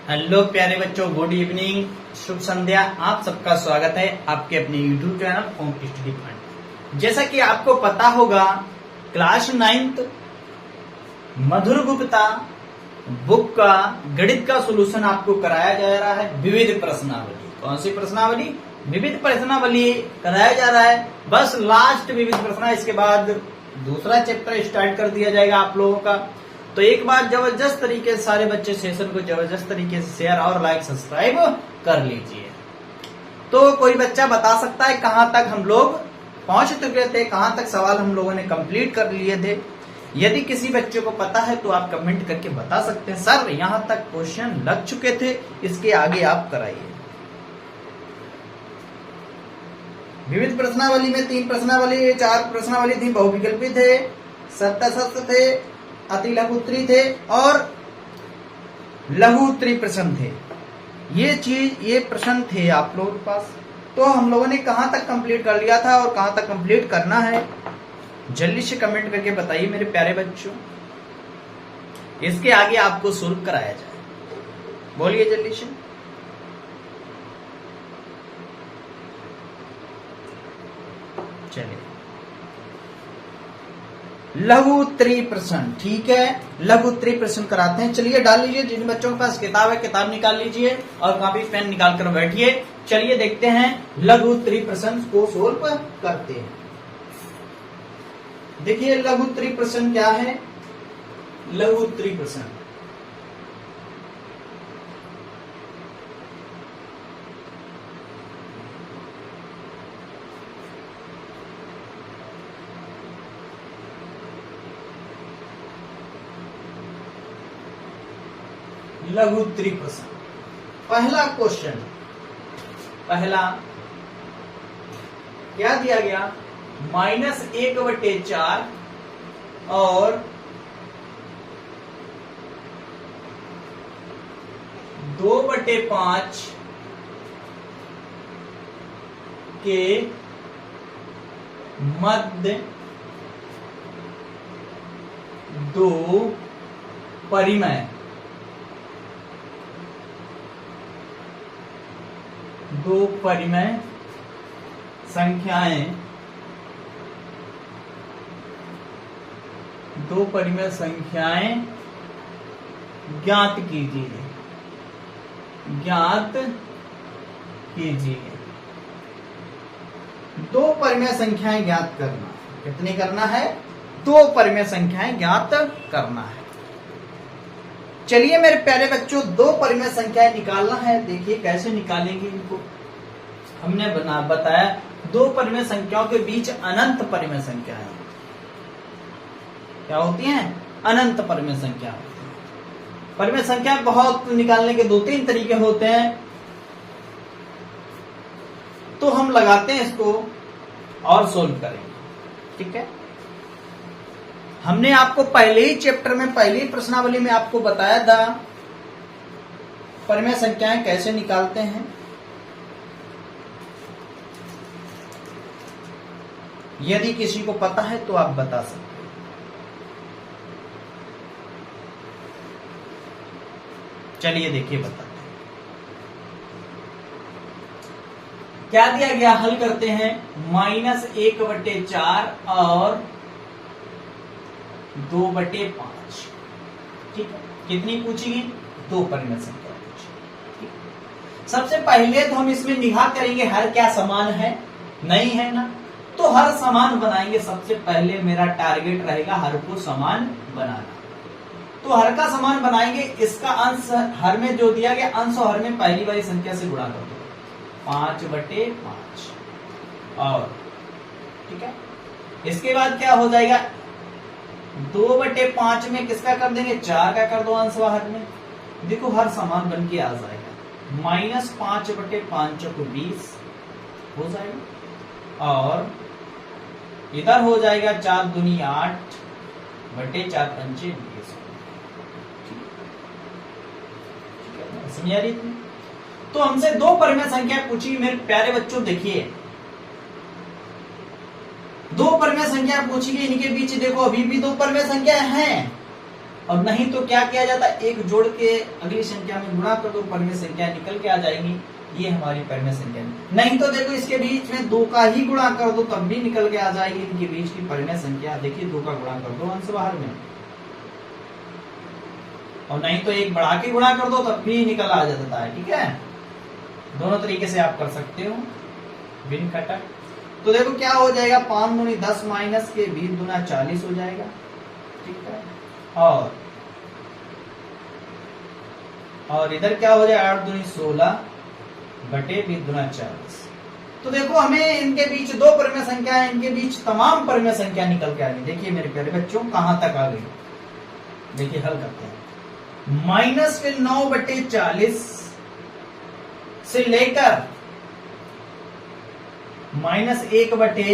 Hello प्यारे बच्चों, good evening, शुभ संध्या। आप सबका स्वागत है आपके अपने YouTube channel home study fund. जैसा कि आपको पता होगा, क्लास 9th मधुर गुप्ता बुक का गणित का सॉल्यूशन आपको कराया जा रहा है। विविध प्रश्नावली, कौन सी प्रश्नावली? विविध प्रश्नावली कराया जा रहा है। बस लास्ट विविध प्रश्न, इसके बाद दूसरा चैप्टर स्टार्ट कर दिया जाएगा आप लोगों का। तो एक बार जबरदस्त तरीके से सारे बच्चे सेशन को जबरदस्त तरीके से शेयर और लाइक सब्सक्राइब कर लीजिए। तो कोई बच्चा बता सकता है कहां तक हम लोग पहुंच चुके थे, कहां तक सवाल हम लोगों ने कंप्लीट कर लिए थे? यदि किसी बच्चे को पता है तो आप कमेंट करके बता सकते हैं, सर यहां तक क्वेश्चन लग चुके थे, इसके आगे आप कराइए। विविध प्रश्नावली में 3 प्रश्नावली, 4 प्रश्नावली थी, बहुविकल्पी थे, सत्य सत्य थे, अति लघु उत्तरी थे और लघु उत्तरी प्रश्न थे। ये प्रश्न थे आप लोगों के पास। तो हम लोगों ने कहां तक कंप्लीट कर लिया था और कहां तक कंप्लीट करना है, जल्दी से कमेंट करके बताइए मेरे प्यारे बच्चों। इसके आगे आपको सोल्व कराया जाए, बोलिए जल्दी से। चलिए, लघु उत्तरी प्रश्न, ठीक है, लघु उत्तरी प्रश्न कराते हैं। चलिए डाल लीजिए, जिन बच्चों के पास किताब है किताब निकाल लीजिए और कॉपी पेन निकाल कर बैठिए। चलिए देखते हैं लघु उत्तरी प्रश्न को सोल्व करते हैं। देखिए लघु उत्तरी प्रश्न क्या है। लघु उत्तरी प्रश्न लघु उत्तरी प्रश्न, पहला क्वेश्चन, पहला क्या दिया गया? -1/4 और 2/5 के मध्य दो परिमेय संख्याएं ज्ञात कीजिए। दो परिमेय संख्याएं ज्ञात करना। कितनी करना है? 2 परिमेय संख्याएं ज्ञात करना है। चलिए मेरे प्यारे बच्चों, 2 परिमेय संख्याएं निकालना है। देखिए कैसे निकालेंगे इनको। हमने बताया 2 परिमेय संख्याओं के बीच अनंत परिमेय संख्याएं क्या होती हैं? अनंत परिमेय संख्या होती है। परिमेय संख्या बहुत निकालने के 2-3 तरीके होते हैं, तो हम लगाते हैं इसको और सोल्व करेंगे, ठीक है। हमने आपको पहले ही चैप्टर में, पहली प्रश्नावली में आपको बताया था परिमेय संख्याएं कैसे निकालते हैं। यदि किसी को पता है तो आप बता सकते हैं। चलिए देखिए बताते हैं क्या दिया गया। हल करते हैं। -1/4 और 2/5, ठीक है। कितनी पूछेगी? 2 परिमेय संख्या पूछेगी। सबसे पहले तो हम इसमें निगाह करेंगे, हर क्या समान है, नहीं है ना, तो हर समान बनाएंगे। सबसे पहले मेरा टारगेट रहेगा हर को समान बनाना। तो हर का समान बनाएंगे। इसका अंश हर में जो दिया गया, अंश और हर में पहली वाली संख्या से गुणा कर दो, 5/5 और, ठीक है। इसके बाद क्या हो जाएगा? 2/5 में किसका कर देंगे? 4 का कर दो अंश व हर में। देखो हर समान बन के आ जाएगा। -5/5 को 20 हो जाएगा और इधर हो जाएगा 4 दूनी 8/4 पंचे 20। समझ आ रही थी? तो हमसे 2 परिमेय संख्या पूछी मेरे प्यारे बच्चों। देखिए 2 परिमेय संख्या पूछी गई, इनके बीच देखो अभी भी 2 परिमेय संख्या हैं। और नहीं तो क्या किया जाता है, एक जोड़ के अगली संख्या में गुणा कर दो, परिमेय संख्या निकल के आ जाएगी। ये हमारी परिमेय संख्या। नहीं तो देखो इसके बीच में 2 का ही गुणा कर दो तब भी निकल के आ जाएगी इनके बीच की परिमेय संख्या। देखिए 2 का गुणा कर दो अंश बाहर में, और नहीं तो एक बढ़ा के गुणा कर दो तब भी निकल आ जाता है। ठीक है, दोनों तरीके से आप कर सकते हो बिन घटक। तो देखो क्या हो जाएगा, 5 दूनी 10 माइनस के 20 दूना 40 हो जाएगा। ठीक है, और इधर क्या हो जाएगा, 8 दूनी 16 बटे 20 दूना 40। तो देखो हमें इनके बीच 2 परिमेय संख्या है, इनके बीच तमाम परिमेय संख्या निकल के आ गई। देखिए मेरे प्यारे बच्चों कहां तक आ गई, देखिए हल करते हैं। माइनस फिर 9 बटे 40 से लेकर माइनस 1 बटे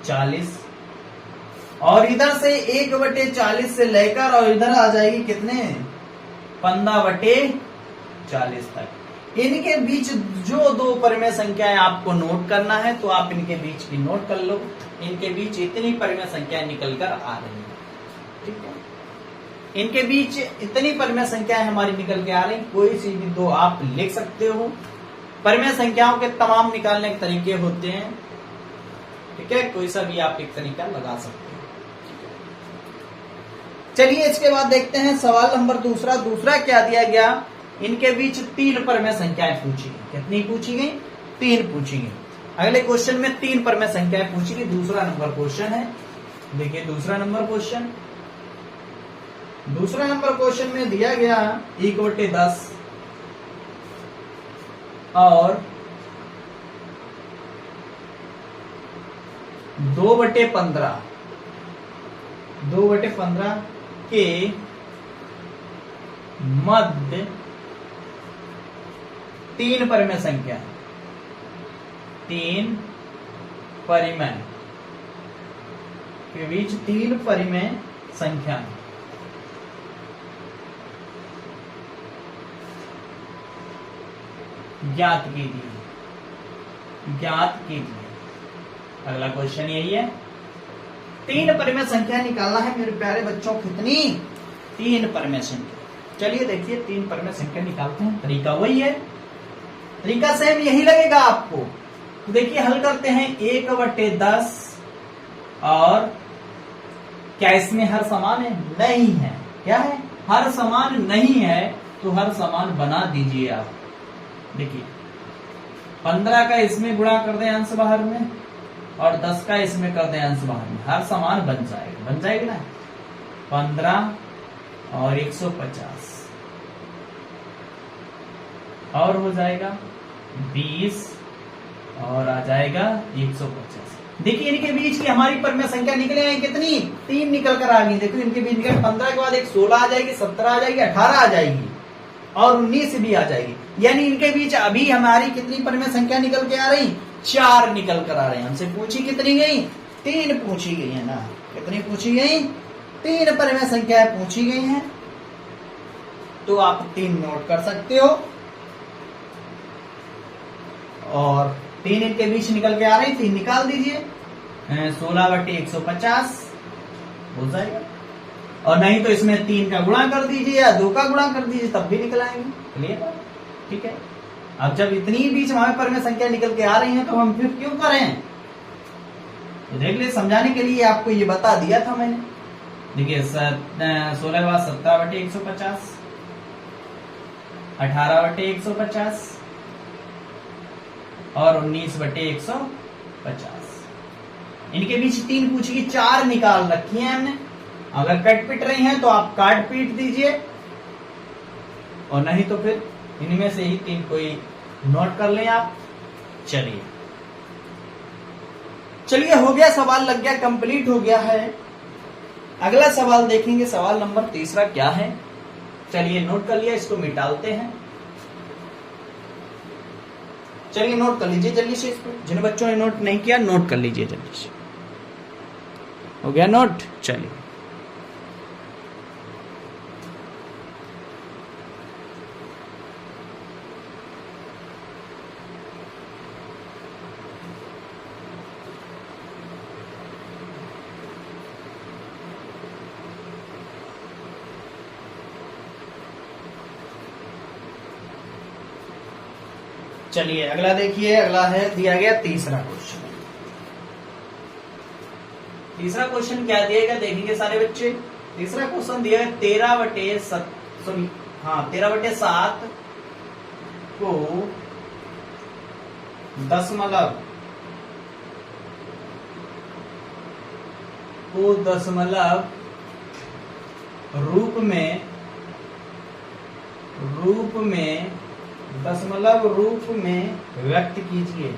40, और इधर से 1 बटे 40 से लेकर और इधर आ जाएगी कितने, 15 बटे 40 तक। इनके बीच जो 2 परिमेय संख्याएं आपको नोट करना है तो आप इनके बीच की नोट कर लो। इनके बीच इतनी परिमेय संख्याएं निकल कर आ रही है। ठीक है, इनके बीच इतनी परिमेय संख्याएं हमारी निकल के आ रही, कोई सी भी 2 आप लिख सकते हो। परिमेय संख्याओं के तमाम निकालने के तरीके होते हैं। ठीक है, कोई सा भी आप एक तरीका लगा सकते हो। चलिए इसके बाद देखते हैं सवाल नंबर दूसरा क्या दिया गया, इनके बीच 3 परिमेय संख्याएं पूछी गई। कितनी पूछी गई, 3 पूछी गई। अगले क्वेश्चन में 3 परिमेय संख्याएं पूछी गई। दूसरा नंबर क्वेश्चन है, देखिए दूसरा नंबर क्वेश्चन में दिया गया 1 बटे 10 और 2 बटे 15 के मध्य 3 परिमेय संख्या, 3 परिमेय के बीच 3 परिमेय संख्या ज्ञात कीजिए। अगला क्वेश्चन यही है, 3 परिमेय संख्या निकालना है मेरे प्यारे बच्चों। कितनी, 3 परिमेय संख्या। चलिए देखिए 3 परिमेय संख्या निकालते हैं। तरीका वही है, तरीका सेम यही लगेगा आपको। तो देखिए हल करते हैं। 1 बटे 10 और क्या इसमें हर समान है, नहीं है। क्या है, हर समान नहीं है, तो हर समान बना दीजिए आप। देखिए 15 का इसमें गुणा कर दें अंश बाहर में, और 10 का इसमें कर दें अंश बाहर में, हर समान बन जाएगा ना। 15 और 150 और हो जाएगा 20 और आ जाएगा 150। देखिए इनके बीच की हमारी परिमेय संख्या निकले हैं कितनी, 3 निकल कर आ गई। देखो इनके बीच निकल 15 के बाद एक 16 आ जाएगी, 17 आ जाएगी, 18 आ जाएगी और 19 भी आ जाएगी। यानी इनके बीच अभी हमारी कितनी परिमेय संख्या निकल के आ रही, 4 निकल कर आ रहे हैं। हमसे पूछी कितनी गई, 3 पूछी गई है ना। कितनी पूछी गई, 3 परिमेय संख्याएं पूछी गई हैं। तो आप 3 नोट कर सकते हो, और 3 इनके बीच निकल के आ रही, 3 निकाल दीजिए। 16 बटे 150 हो जाएगा, और नहीं तो इसमें 3 का गुणा कर दीजिए या 2 का गुणा कर दीजिए, तब भी निकल आएंगे। क्लियर, ठीक है। अब जब इतनी बीच हमें परिमेय संख्या निकल के आ रही है तो हम फिर क्यों करें, तो देख लीजिए समझाने के लिए आपको ये बता दिया था मैंने। देखिए 16 बार 17 बटे 150, 18 बटे 150 और 19 बटे 150। इनके बीच 3 पूछी, 4 निकाल रखी है हमने। अगर कट पीट रही हैं तो आप काट पीट दीजिए, और नहीं तो फिर इनमें से ही 3 कोई नोट कर लें आप। चलिए हो गया, सवाल लग गया, कंप्लीट हो गया है। अगला सवाल देखेंगे, सवाल नंबर 3 क्या है। चलिए नोट कर लिया, इसको मिटाते हैं। चलिए नोट कर लीजिए जल्दी से इसको, जिन बच्चों ने नोट नहीं किया नोट कर लीजिए जल्दी से। हो गया नोट, चलिए। चलिए अगला देखिए, अगला है दिया गया तीसरा क्वेश्चन। तीसरा क्वेश्चन क्या दिया गया देखेंगे सारे बच्चे। तीसरा क्वेश्चन दिया है 13/7 को दशमलव रूप में व्यक्त कीजिए।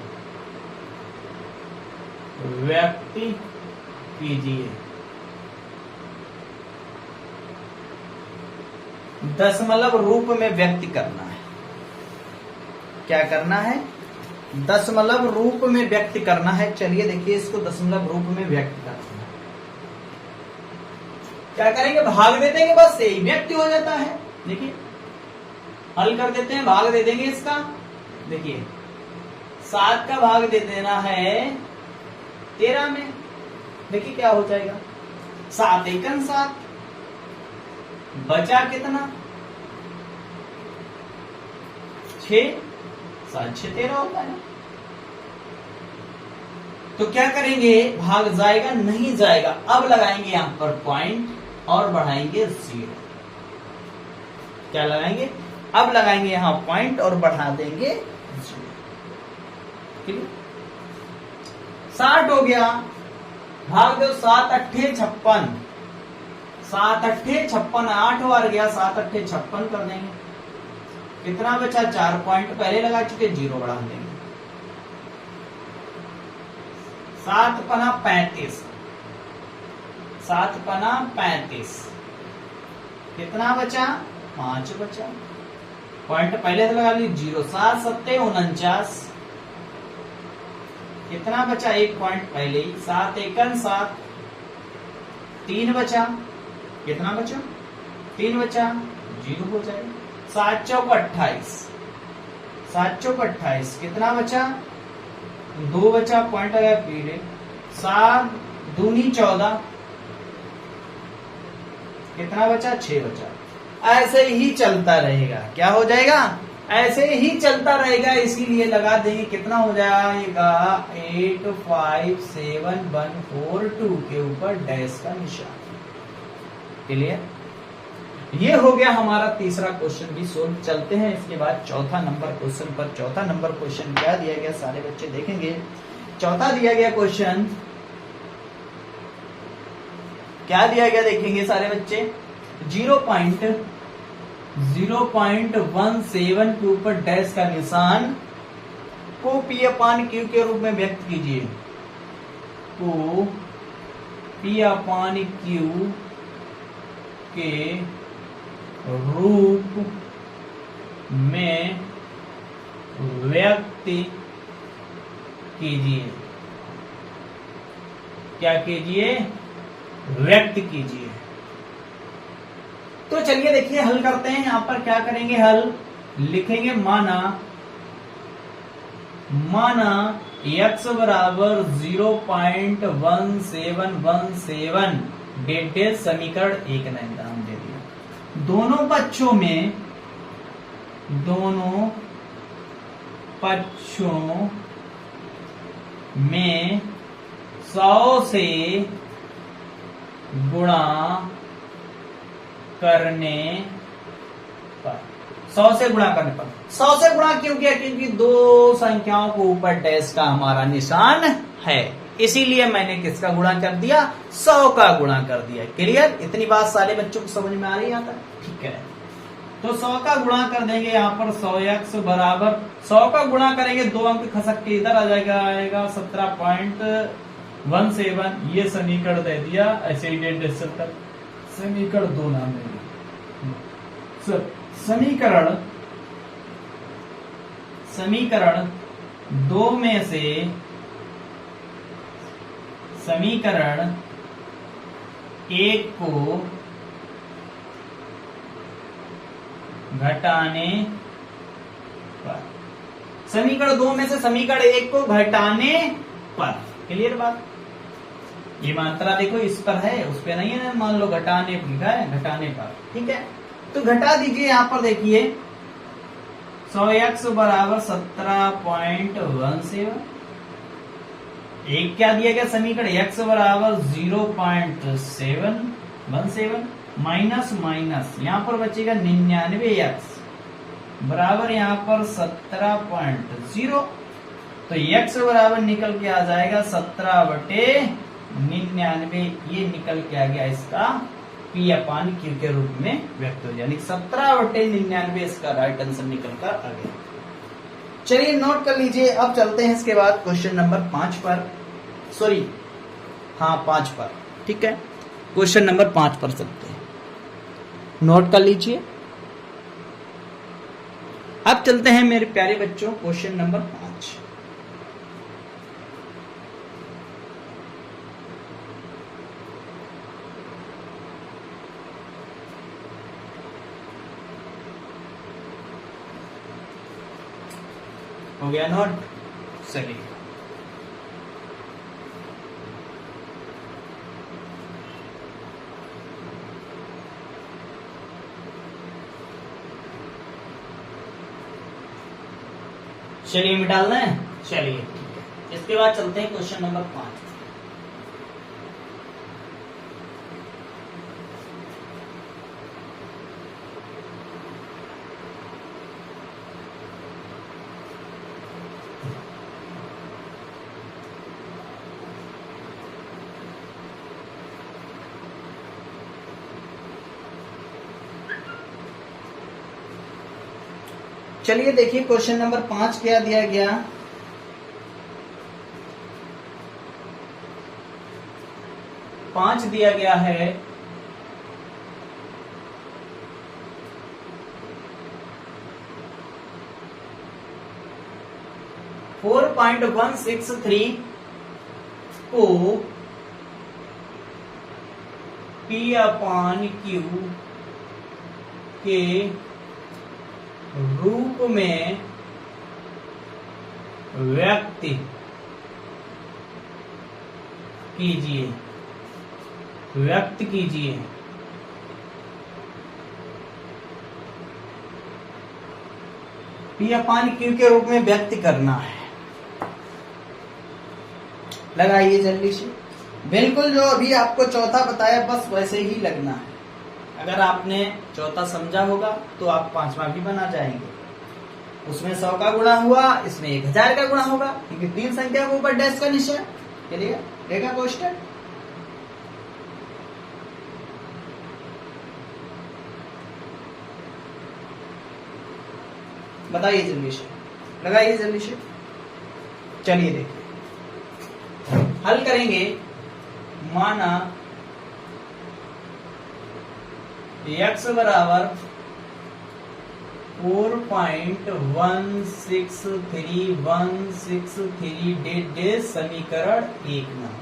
दशमलव रूप में व्यक्त करना है। क्या करना है? दशमलव रूप में व्यक्त करना है। चलिए देखिए इसको दशमलव रूप में व्यक्त करना है। क्या करेंगे? भाग दे देंगे, बस यही व्यक्त हो जाता है। देखिए हल कर देते हैं, भाग दे देंगे इसका। देखिए 7 का भाग दे देना है 13 में। देखिए क्या हो जाएगा, 7 एकन 7, बचा कितना 6, 7 6 13 होता है। तो क्या करेंगे? भाग जाएगा? नहीं जाएगा। अब लगाएंगे यहां पर पॉइंट और बढ़ाएंगे 0। क्या लगाएंगे? अब लगाएंगे यहां पॉइंट और बढ़ा देंगे 0। 60 हो गया, भाग दो 7 अट्ठे 56, 7 अट्ठे 56, 8 बार गया, 7 अट्ठे 56 कर देंगे। कितना बचा? 4 पॉइंट पहले लगा चुके, 0 बढ़ा देंगे। 7 पना 35, 7 पना 35, कितना बचा? 5 बचा। पॉइंट पहले से लगा ली 0, 7 7 49, कितना बचा? 1 पॉइंट पहले ही, 7 एकन 7, 3 बचा। कितना बचा? 3 बचा, 0 हो जाएगा। 7 चौक 28, 7 चौक 28, कितना बचा? 2 बचा, पॉइंट आया पीले। 7 दूनी 14, कितना बचा? 6 बचा। ऐसे ही चलता रहेगा। क्या हो जाएगा? ऐसे ही चलता रहेगा। इसीलिए लगा देंगे, कितना हो जाएगा? 8 5 7 1 4 2 के ऊपर डैश का निशान। क्लियर? ये हो गया हमारा तीसरा क्वेश्चन भी सोल्व। चलते हैं इसके बाद चौथा नंबर क्वेश्चन पर। चौथा नंबर क्वेश्चन क्या दिया गया सारे बच्चे देखेंगे। चौथा दिया गया क्वेश्चन क्या दिया गया देखेंगे सारे बच्चे। 0.017 के ऊपर डैश का निशान को P/Q के रूप में व्यक्त कीजिए। को P/Q के रूप में व्यक्त कीजिए। क्या कीजिए? व्यक्त कीजिए। तो चलिए देखिए हल करते हैं। यहां पर क्या करेंगे? हल लिखेंगे माना x बराबर 0.1717 डेट समीकरण 1 ने नाम दे दिया। दोनों पक्षों में 100 से गुणा करने पर 100 से गुणा क्यों किया? क्योंकि दो संख्याओं को ऊपर डैश का हमारा निशान है, इसीलिए मैंने किसका गुणा कर दिया? 100 का गुणा कर दिया। क्लियर? इतनी बात सारे बच्चों को समझ में आ रही आता? ठीक है, तो 100 का गुणा कर देंगे यहाँ पर। 100x बराबर 100 का गुणा करेंगे, 2 अंक खसक के इधर आ आएगा 17.17। ये समीकरण दे दिया। ऐसे ही 70 समीकरण 2 नाम दे दिया। समीकरण 2 में से समीकरण 1 को घटाने पर, समीकरण 2 में से समीकरण 1 को घटाने पर। क्लियर बात? ये मात्रा देखो इस पर है, उस पर नहीं है। मान लो घटाने पर लिखा है, घटाने पर। ठीक है, तो घटा दीजिए। यहां पर देखिए सो x बराबर 17.17। एक क्या दिया गया समीकरण, x बराबर 0.717 माइनस माइनस यहाँ पर बचेगा 99x बराबर यहाँ पर 17.0। तो x बराबर निकल के आ जाएगा 17/99। ये निकल के आ गया इसका P/Q के रूप में व्यक्त हो जाए, यानी 17/99 इसका राइट आंसर निकल कर आ गया। चलिए नोट कर लीजिए। अब चलते हैं इसके बाद क्वेश्चन नंबर 5 पर, सॉरी हाँ 5 पर, ठीक है, क्वेश्चन नंबर 5 पर चलते हैं, नोट कर लीजिए। अब चलते हैं मेरे प्यारे बच्चों क्वेश्चन नंबर 5। हो गया नोट, चलिए चलिए मिटा दें। चलिए ठीक है, इसके बाद चलते हैं क्वेश्चन नंबर 5। चलिए देखिए क्वेश्चन नंबर 5 क्या दिया गया। पांच दिया गया है .163 को P/Q के रूप में व्यक्त कीजिए, व्यक्त कीजिए। P/Q के रूप में व्यक्त करना है। लगाइए जल्दी से, बिल्कुल जो अभी आपको चौथा बताया बस वैसे ही लगना है। अगर आपने चौथा समझा होगा तो आप पांचवा भी बना जाएंगे। उसमें 100 का गुणा हुआ, इसमें 1000 का गुणा होगा, क्योंकि 3 संख्या के ऊपर डैश का निशान। चलिए देखा क्वेश्चन, बताइए जल्दी से, लगाइए जल्दी से। चलिए देखिए हल करेंगे। माना x बराबर 4.163 समीकरण 1 में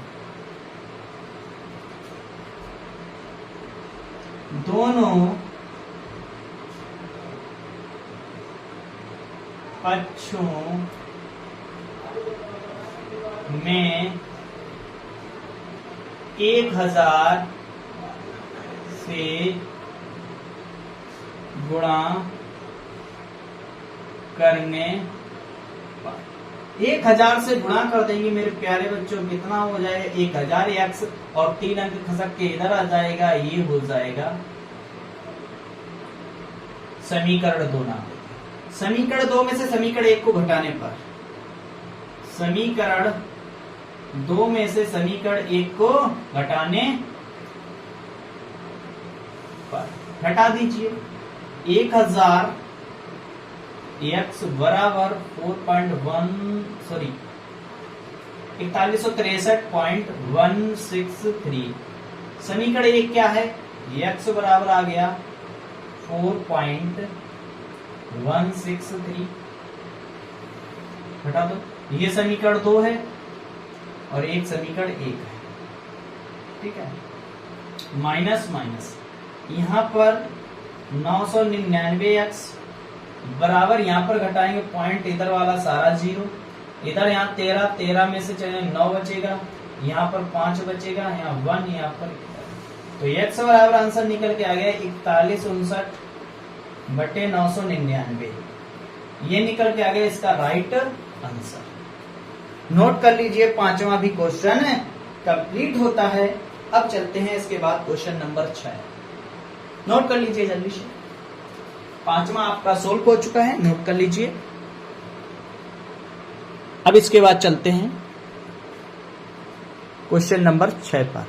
दोनों पक्षों में 1000 से गुणा करने, 1000 से गुणा कर देंगे मेरे प्यारे बच्चों, कितना हो जाएगा 1000x और 3 अंक खसक के इधर आ जाएगा, ये हो जाएगा समीकरण 2 नाम। समीकरण 2 में से समीकरण 1 को घटाने पर, समीकरण 2 में से समीकरण 1 को घटाने पर घटा दीजिए। 1000 x बराबर 4163.163। समीकरण 1 क्या है, x बराबर आ गया 4.163, घटा दो। ये समीकरण 2 है और एक समीकरण 1 है, ठीक है। माइनस माइनस यहां पर 999x बराबर, यहां पर घटाएंगे पॉइंट इधर वाला सारा 0, इधर यहाँ 13 में से चले 9 बचेगा, यहाँ पर 5 बचेगा, यहाँ 1, यहाँ पर। तो x बराबर आंसर निकल के आ गया 4159/999। ये निकल के आ गया इसका राइट आंसर। नोट कर लीजिए, पांचवा भी क्वेश्चन कंप्लीट होता है। अब चलते हैं इसके बाद क्वेश्चन नंबर 6। नोट कर लीजिए जल्दी से, पांचवा आपका सोल्व हो चुका है, नोट कर लीजिए। अब इसके बाद चलते हैं क्वेश्चन नंबर 6 पर।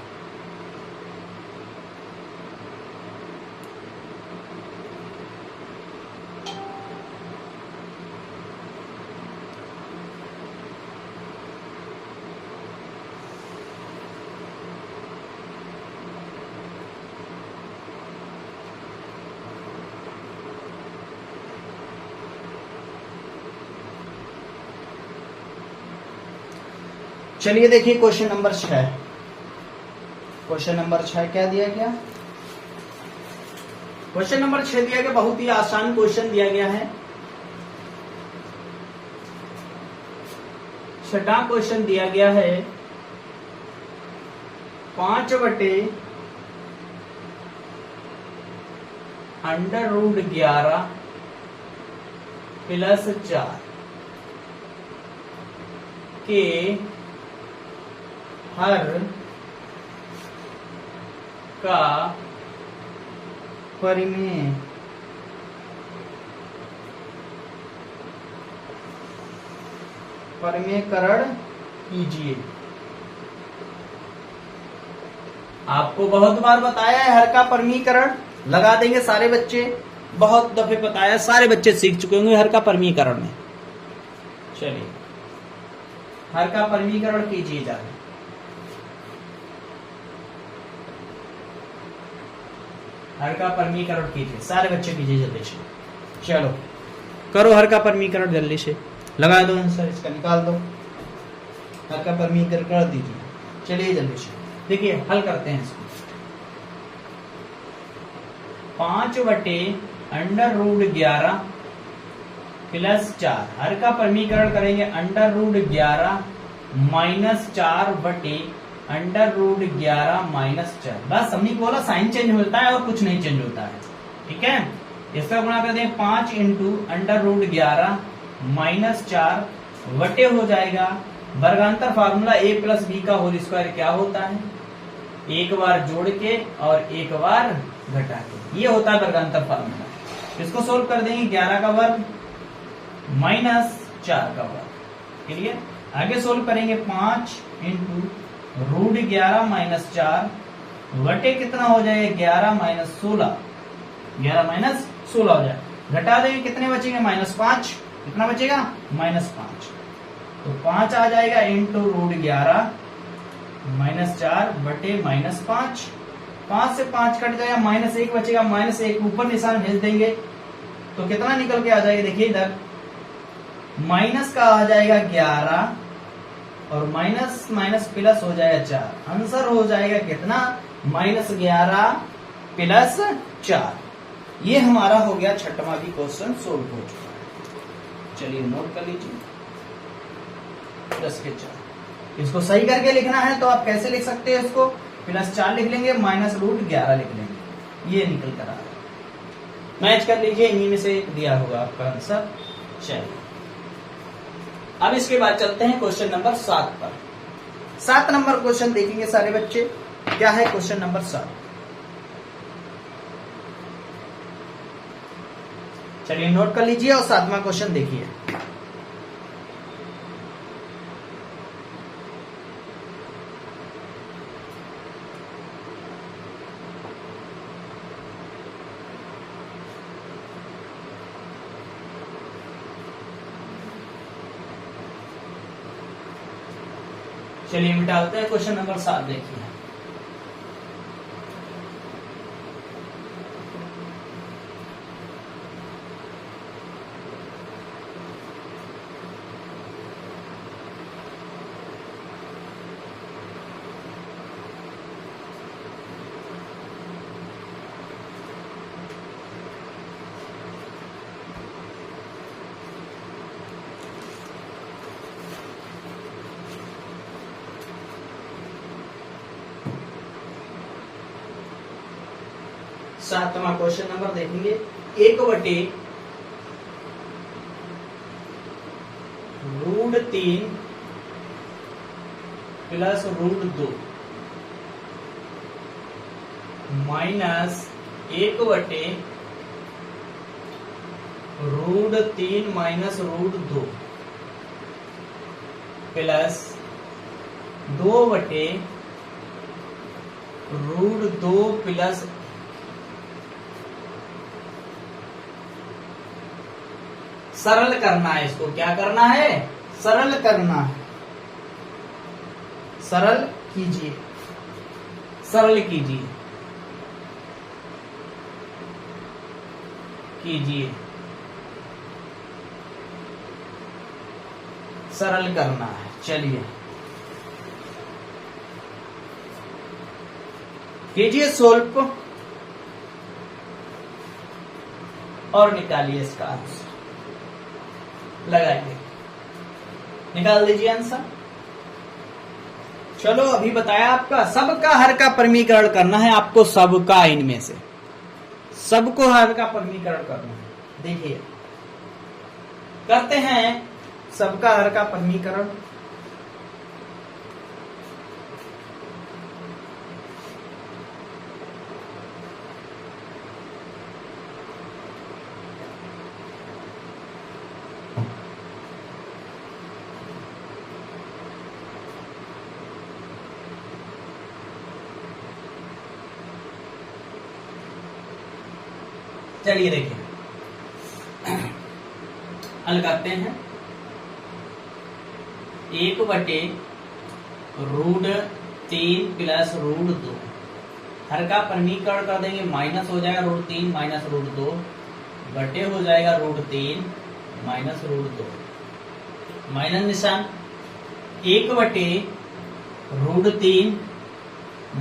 चलिए देखिए क्वेश्चन नंबर 6। क्वेश्चन नंबर 6 क्या दिया गया? क्वेश्चन नंबर 6 दिया गया, बहुत ही आसान क्वेश्चन दिया गया है। छठा क्वेश्चन दिया गया है 5/√11 प्लस 4 के हर का परिमेयकरण कीजिए। आपको बहुत बार बताया है हर का परिमेयकरण, लगा देंगे सारे बच्चे, बहुत दफे बताया, सारे बच्चे सीख चुके होंगे हर का परिमेयकरण में। चलिए हर का परिमेयकरण कीजिए जाए। हर का परिमेयकरण कीजिए, सारे बच्चे कीजिए जल्दी से। चलो करो हर का परिमेयकरण जल्दी से, लगा दो आंसर, इसका निकाल दो, हर का परिमेयकरण कर दीजिए। चलिए जल्दी से देखिए हल करते हैं इसको। 5/√11 प्लस 4, हर का परिमेयकरण करेंगे √11 माइनस 4/√11 माइनस 4। बस हमने बोला साइन चेंज होता है और कुछ नहीं चेंज होता है, ठीक है। इसका गुणा कर दें 5 × √11 माइनस 4 वटे हो जाएगा वर्गांतर फार्मूला a प्लस बी का होल स्क्वायर क्या होता है, एक बार जोड़ के और एक बार घटा के, ये होता है वर्गांतर फार्मूला। इसको सोल्व कर देंगे 11 का वर्ग माइनस 4 का वर्ग, क्लियर। आगे सोल्व करेंगे 5 × √11 माइनस 4 वटे कितना हो जाएगा 11 माइनस 16, 11 माइनस 16 हो जाए। घटा देंगे कितने बचेंगे -5, कितना बचेगा -5, तो 5 आ जाएगा इंटू √11 माइनस 4 बटे -5, 5 से 5 कट जाएगा, -1 बचेगा, -1 ऊपर निशान भेज देंगे तो कितना निकल के आ जाएगा, देखिए इधर माइनस का आ जाएगा 11 और माइनस माइनस प्लस हो जाएगा 4, आंसर हो जाएगा कितना -11 प्लस 4। ये हमारा हो गया छठवां भी क्वेश्चन सोल्व हो चुका है। चलिए नोट कर लीजिए 10 के 4। इसको सही करके लिखना है तो आप कैसे लिख सकते हैं, इसको +4 लिख लेंगे -√11 लिख लेंगे, ये निकल कर आ रहा है। मैच कर लीजिए, इन्हीं में से दिया होगा आपका आंसर। चलिए अब इसके बाद चलते हैं क्वेश्चन नंबर 7 पर। 7 नंबर क्वेश्चन देखेंगे सारे बच्चे। क्या है क्वेश्चन नंबर 7? चलिए नोट कर लीजिए और 7वां क्वेश्चन देखिए। चलिए मिटाते हैं क्वेश्चन नंबर 7 देखिए। सातवां क्वेश्चन नंबर देखेंगे। 1/√11 √3 plus √2 minus 1/√3 minus √2 plus 2/√2 plus सरल करना है इसको। क्या करना है? सरल करना है। सरल कीजिए, सरल कीजिए, कीजिए, सरल करना है। चलिए कीजिए सोल्व और निकालिए इसका आंसर। लगाइए, निकाल दीजिए आंसर। चलो अभी बताया आपका सबका हर का परमीकरण करना है आपको। सबका, इनमें से सबको हर का परमीकरण करना है। देखिए करते हैं सबका हर का परमीकरण। चलिए देखिए हल करते हैं। 1/√3 प्लस √2 हर का परमीकरण कर देंगे, माइनस हो जाएगा √3 माइनस √2 बटे हो जाएगा √3 माइनस √2 माइनस निशान 1/√3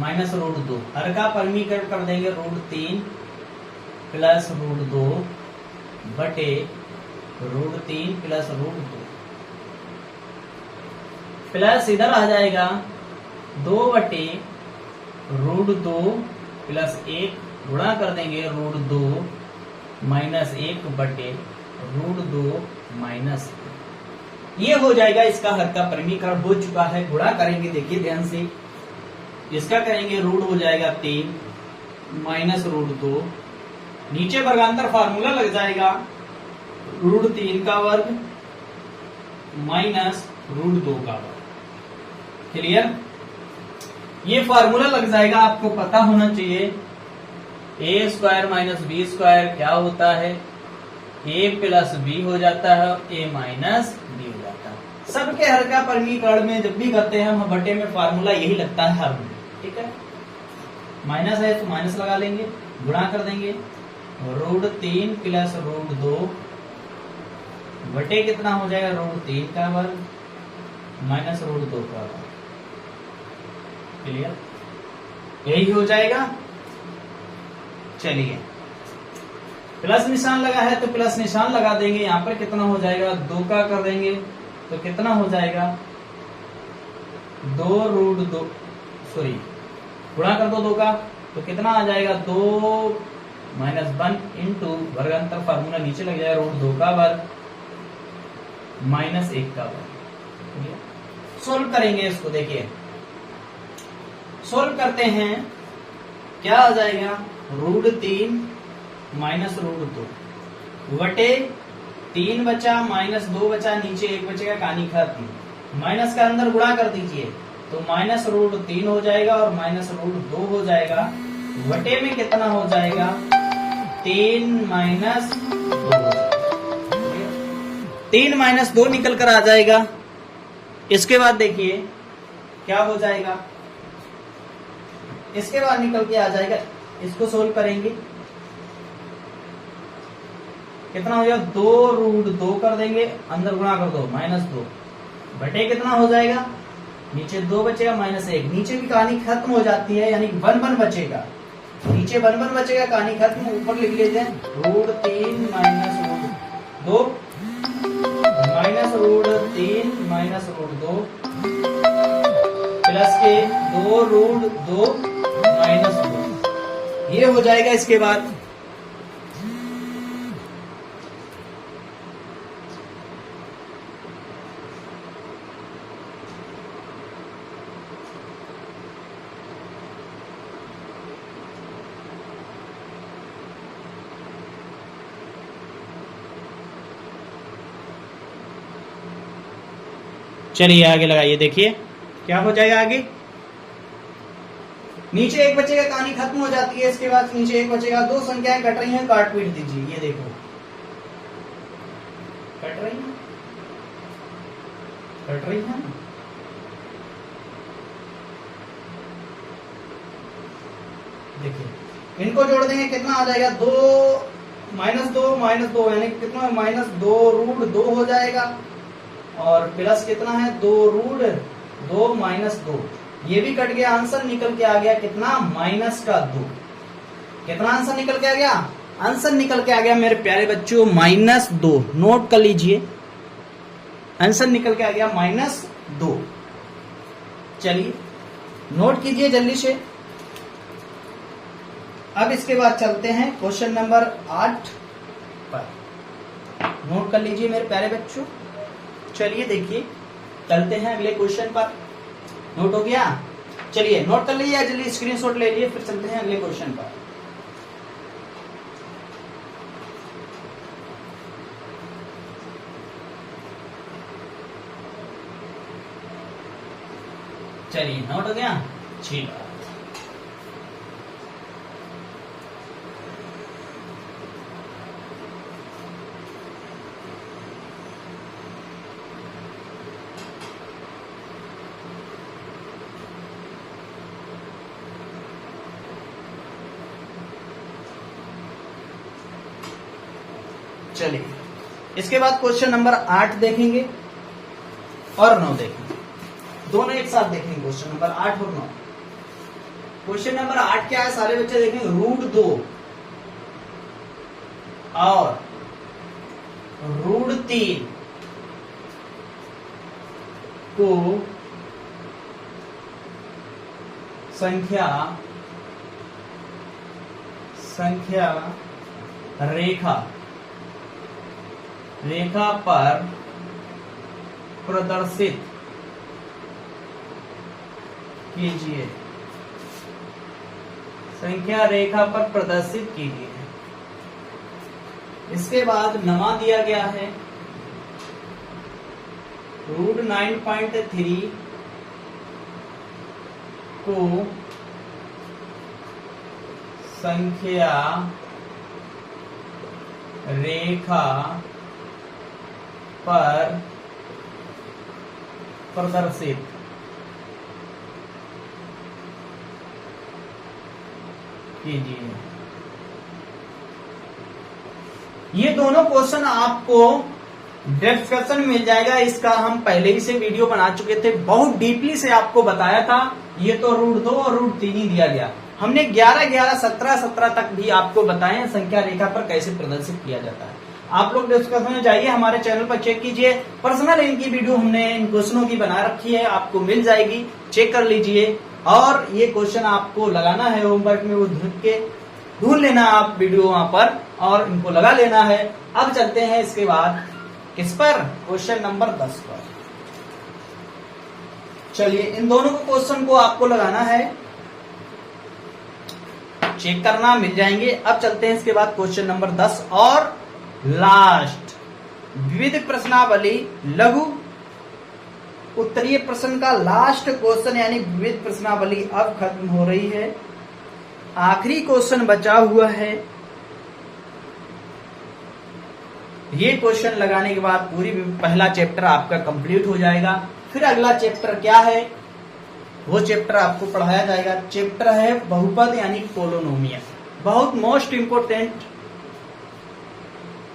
माइनस √2 हर का परमीकरण कर देंगे √3 प्लस √2 बटे √3 प्लस √2 प्लस इधर आ जाएगा 2/√2 प्लस 1 गुणा कर देंगे √2 माइनस 1 बटे √2 माइनस। ये हो जाएगा इसका हर का परमीकरण हो चुका है। गुणा करेंगे, देखिए ध्यान से, इसका करेंगे रूट हो जाएगा 3 माइनस √2, नीचे वर्गांतर फार्मूला लग जाएगा √3 का वर्ग माइनस √2 का वर्ग। क्लियर? ये फार्मूला लग जाएगा, आपको पता होना चाहिए a² माइनस b² क्या होता है, a प्लस b हो जाता है, a माइनस b हो जाता है। सबके हर का परमीकरण में जब भी करते हैं हम बटे में फार्मूला यही लगता है हर में। ठीक है, माइनस है तो माइनस लगा लेंगे, गुणा कर देंगे √3 प्लस √2 बटे कितना हो जाएगा √3 का वर्ग माइनस √2 का वर्ग। क्लियर? यही हो जाएगा। चलिए प्लस निशान लगा है तो प्लस निशान लगा देंगे। यहां पर कितना हो जाएगा 2 का कर देंगे तो कितना हो जाएगा 2√2 सॉरी गुणा कर दो 2 का तो कितना आ जाएगा 2 माइनस 1 इंटू वर्गांतर फार्मूला नीचे लग जाएगा √2 का वर्ग माइनस 1 का वर्ग। सोल्व करेंगे इसको, देखिए सोल्व करते हैं क्या आ जाएगा √3 माइनस √2 बटे 3 बचा माइनस 2 बचा, नीचे 1 बचेगा, कहानी खत्म। माइनस का अंदर गुणा कर दीजिए तो माइनस √3 हो जाएगा और माइनस √2 हो जाएगा, बटे में कितना हो जाएगा 3 माइनस 2 3 माइनस 2 निकल कर आ जाएगा। इसके बाद देखिए क्या हो जाएगा, इसके बाद निकल के आ जाएगा, इसको सोल्व करेंगे कितना हो जाएगा 2√2 कर देंगे, अंदर गुणा कर दो माइनस 2 बटे कितना हो जाएगा, नीचे 2 बचेगा माइनस 1, नीचे भी कहानी खत्म हो जाती है, यानी 1 बचेगा, नीचे 1 बचेगा, कहानी खत्म, ऊपर लिख लेते हैं √3 माइनस √2 माइनस √3 माइनस √2 प्लस के 2√2 माइनस 2। ये हो जाएगा। इसके बाद चलिए आगे लगाइए, देखिए क्या हो जाएगा आगे। नीचे एक बचेगा, कहानी खत्म हो जाती है। इसके बाद नीचे एक बचेगा, दो संख्याएं कट रही हैं, काट पीट दीजिए। ये देखो कट रही है, कट रही है ना। देखिए इनको जोड़ देंगे, कितना आ जाएगा, 2 माइनस दो यानी कितना, -2 हो जाएगा। और प्लस कितना है, 2√2 -2, ये भी कट गया। आंसर निकल के आ गया कितना, -2। कितना आंसर निकल के आ गया, आंसर निकल के आ गया मेरे प्यारे बच्चों -2। नोट कर लीजिए, आंसर निकल के आ गया -2। चलिए नोट कीजिए जल्दी से। अब इसके बाद चलते हैं क्वेश्चन नंबर 8 पर। नोट कर लीजिए मेरे प्यारे बच्चों। चलिए देखिए चलते हैं अगले क्वेश्चन पर। नोट हो गया, चलिए नोट कर लीजिए, जल्दी स्क्रीनशॉट ले लीजिए, फिर चलते हैं अगले क्वेश्चन पर। चलिए नोट हो गया, ठीक है। चलिए इसके बाद क्वेश्चन नंबर 8 देखेंगे और 9 देखेंगे, दोनों एक साथ देखेंगे। क्वेश्चन नंबर 8 और 9। क्वेश्चन नंबर 8 क्या है, सारे बच्चे देखेंगे। √2 और √3 को संख्या रेखा पर प्रदर्शित कीजिए। संख्या रेखा पर प्रदर्शित कीजिए। इसके बाद नमा दिया गया है √9.3 को संख्या रेखा पर प्रदर्शित कीजिए। ये दोनों क्वेश्चन आपको डिस्कशन मिल जाएगा। इसका हम पहले ही से वीडियो बना चुके थे, बहुत डीपली से आपको बताया था। ये तो √2 और √3 ही दिया गया। हमने 11, 11, 17, 17 तक भी आपको बताए संख्या रेखा पर कैसे प्रदर्शित किया जाता है। आप लोग डिस्कशन में जाइए, हमारे चैनल पर चेक कीजिए। पर्सनल इनकी वीडियो हमने इन क्वेश्चनों की बना रखी है, आपको मिल जाएगी, चेक कर लीजिए। और ये क्वेश्चन आपको लगाना है होमवर्क में, वो ढूंढ लेना आप वीडियो वहां पर और इनको लगा लेना है। अब चलते हैं इसके बाद किस पर, क्वेश्चन नंबर 10 पर। चलिए इन दोनों को क्वेश्चन को आपको लगाना है, चेक करना, मिल जाएंगे। अब चलते हैं इसके बाद क्वेश्चन नंबर 10 और लास्ट, विविध प्रश्नावली लघु उत्तरीय प्रश्न का लास्ट क्वेश्चन यानी विविध प्रश्नावली अब खत्म हो रही है। आखिरी क्वेश्चन बचा हुआ है। ये क्वेश्चन लगाने के बाद पूरी पहला चैप्टर आपका कंप्लीट हो जाएगा। फिर अगला चैप्टर क्या है, वो चैप्टर आपको पढ़ाया जाएगा। चैप्टर है बहुपद यानी पोलिनोमियल, बहुत मोस्ट इंपोर्टेंट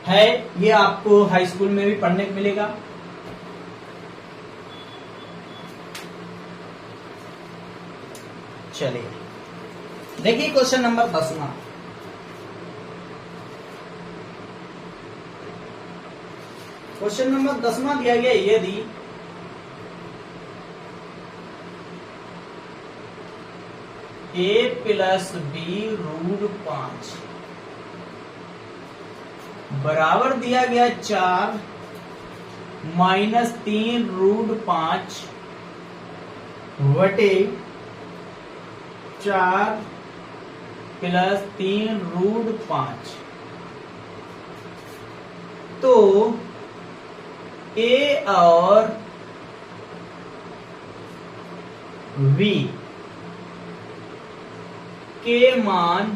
है। ये आपको हाई स्कूल में भी पढ़ने को मिलेगा। चलिए देखिए क्वेश्चन नंबर 10वां। क्वेश्चन नंबर 10वां दिया गया, यदि a+b√5 बराबर दिया गया 4 -3√5 बटे 4 + 3√5, तो a और v के मान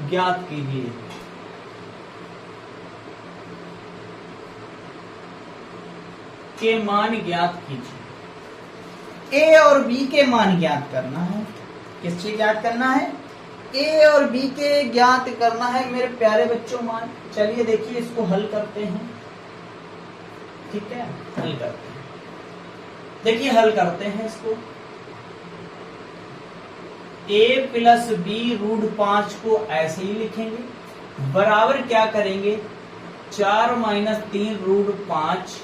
ज्ञात कीजिए। के मान ज्ञात कीजिए। ए और बी के मान ज्ञात करना है। किससे ज्ञात करना है? ए और बी के ज्ञात करना है मेरे प्यारे बच्चों मान। चलिए देखिए इसको हल करते हैं। ठीक है, हल करते हैं। देखिए हल करते हैं इसको। a प्लस बी रूट 5 को ऐसे ही लिखेंगे, बराबर क्या करेंगे 4 माइनस 3 रूट 5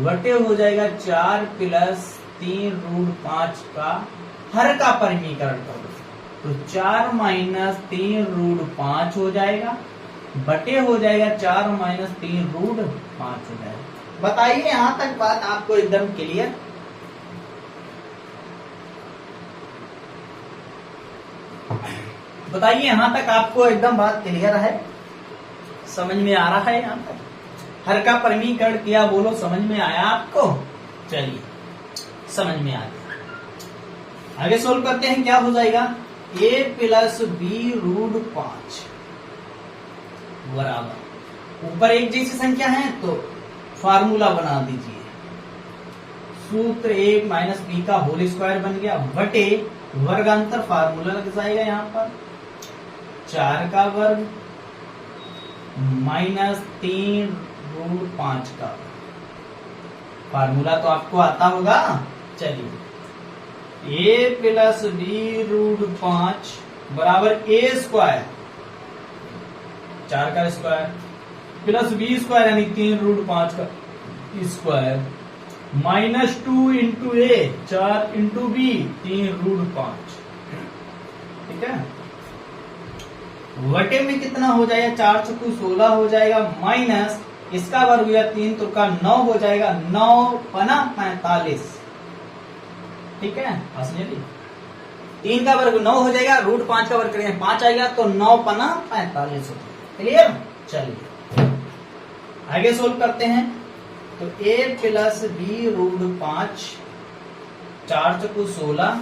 बटे हो जाएगा 4 प्लस 3 रूट 5 का हर का परिमीकरण कर दो तो 4 माइनस 3 रूट 5 हो जाएगा, बटे हो जाएगा 4 माइनस 3 रूट 5 हो जाएगा। बताइए यहां तक बात आपको एकदम क्लियर? बताइए यहां तक आपको एकदम बात क्लियर है? समझ में आ रहा है? यहां तक हर का परिमीकरण किया, बोलो समझ में आया आपको? चलिए समझ में आ गया। आगे सोल्व करते हैं। क्या हो जाएगा a प्लस बी रूट 5 बराबर, ऊपर एक जैसी संख्या है तो फार्मूला बना दीजिए। सूत्र a माइनस बी का होल स्क्वायर बन गया, बटे वर्गांतर फार्मूला लग जाएगा यहाँ पर 4 का वर्ग माइनस 3 रूट 5 का। फार्मूला तो आपको आता होगा। चलिए a प्लस बी रूट 5 बराबर a स्क्वायर 4 का स्क्वायर प्लस बी स्क्वायर यानी 3 रूट 5 का स्क्वायर माइनस 2 इंटू ए 4 इंटू बी 3 रूट 5। ठीक है, वटे में कितना हो जाएगा 4 चौकू 16 हो जाएगा, माइनस इसका वर्ग हुआ 3 तो का 9 हो जाएगा, 9 पना 45। ठीक है, 3 का वर्ग 9 हो जाएगा, रूट 5 का वर्ग करेंगे 5 आएगा तो 9 पना 45 हो जाएगा। क्लियर? चलिए आगे सोल्व करते हैं। तो a प्लस बी रूट 5 4 चौकू 16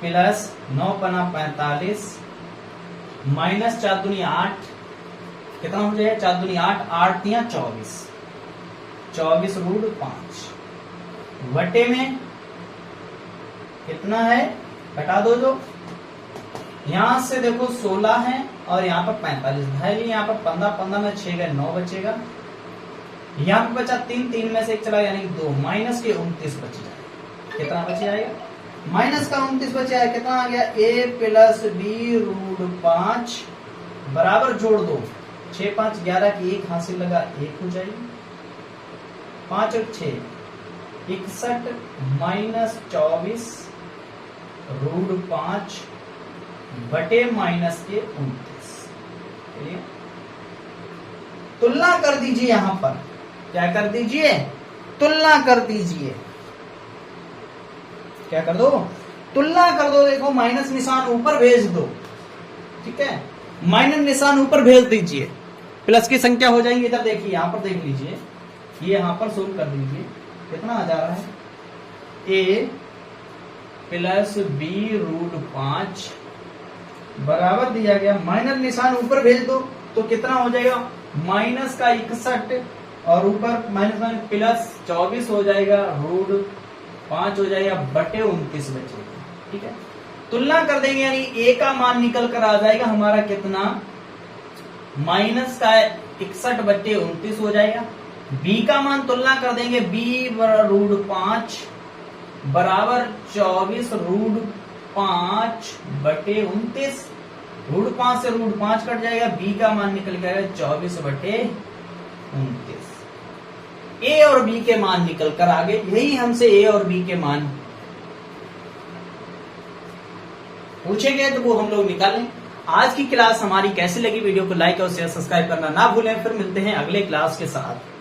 प्लस 9 पना 45 माइनस 4 दूनी 8 कितना हो जाएगा 4 दूनी 8 8 तिया 24 24 रूट 5 वटे में कितना है घटा दो। जो यहां से देखो 16 है और यहाँ पर 45 भाई, यहाँ पर 15 15 में 6 गए 9 बचेगा, यहाँ पे बचा 3 3 में से 1 चला यानी 2 माइनस के 29 बच जाएगा। कितना बच जाएगा माइनस का 29 बच जाएगा। कितना आ गया a प्लस बी रूट 5 बराबर जोड़ दो 6 5 11 की 1 हासिल लगा 1 हो जाएगी, 5 और 6 61 माइनस 24 रूट 5 बटे माइनस के 29। तुलना कर दीजिए, यहां पर क्या कर दीजिए तुलना कर दीजिए। क्या कर दो तुलना कर दो। देखो माइनस निशान ऊपर भेज दो। ठीक है, माइनस निशान ऊपर भेज दीजिए, प्लस की संख्या हो जाएंगी। इधर देखिए यहां पर देख लीजिए, ये यहां पर सोल्व कर दीजिए। कितना आ जा रहा है a प्लस बी रूट 5 बराबर दिया गया, माइनस निशान ऊपर भेज दो तो कितना हो जाएगा माइनस का 61 और ऊपर माइनस माइनस प्लस 24 हो जाएगा, रूट 5 हो जाएगा, बटे 29 बचेगा। ठीक है, तुलना कर देंगे यानी a का मान निकल कर आ जाएगा हमारा कितना माइनस का 61 बटे 29 हो जाएगा। b का मान तुलना कर देंगे b रूट 5 बराबर 24 रूट 5 बटे 29, रूट 5 से रूट 5 कट जाएगा, b का मान निकल के आएगा 24 बटे 29। a और b के मान निकल कर आ गए। यही हमसे a और b के मान पूछे गए तो वो हम लोग निकालें। आज की क्लास हमारी कैसी लगी? वीडियो को लाइक और शेयर सब्सक्राइब करना ना भूलें। फिर मिलते हैं अगले क्लास के साथ।